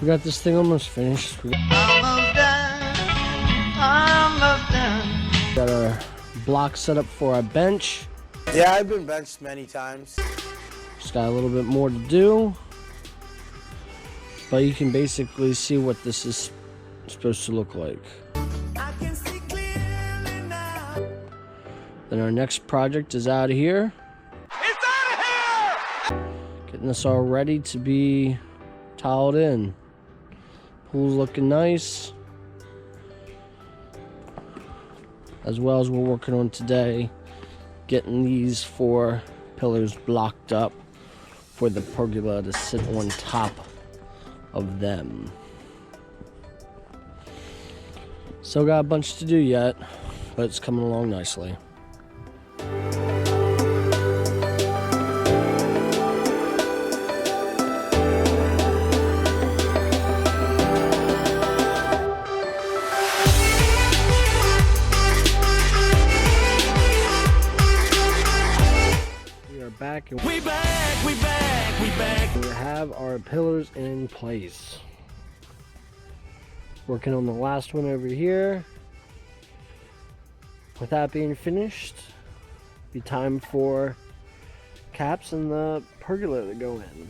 got this thing almost finished. Almost done, almost done. Got our block set up for our bench. Yeah, I've been benched many times. Just got a little bit more to do. But you can basically see what this is supposed to look like. I can see clearly now. Then our next project is out of here. It's out of here! Getting this all ready to be tiled in. Pool's looking nice. As well as we're working on today, getting these 4 pillars blocked up for the pergola to sit on top of them. Still got a bunch to do yet, but it's coming along nicely. We are back and We back, we back, we back. we have our pillars in place. Working on the last one over here. With that being finished, be time for caps and the pergola to go in.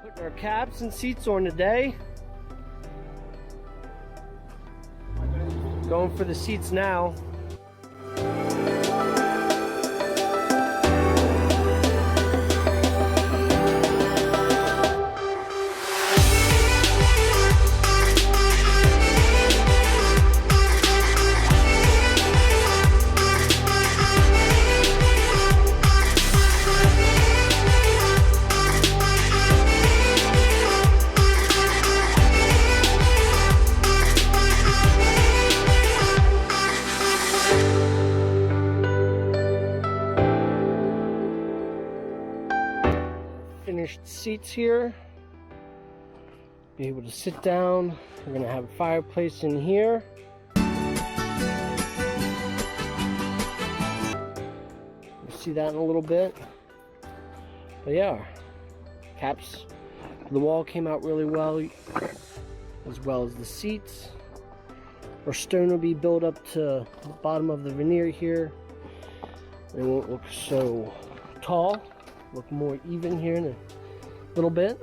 Putting our caps and seats on today. Going for the seats now. Finished seats here. Be able to sit down. We're gonna have a fireplace in here. You'll see that in a little bit. But yeah, caps. The wall came out really well, as well as the seats. Our stone will be built up to the bottom of the veneer here. It won't look so tall. Look more even here in a little bit.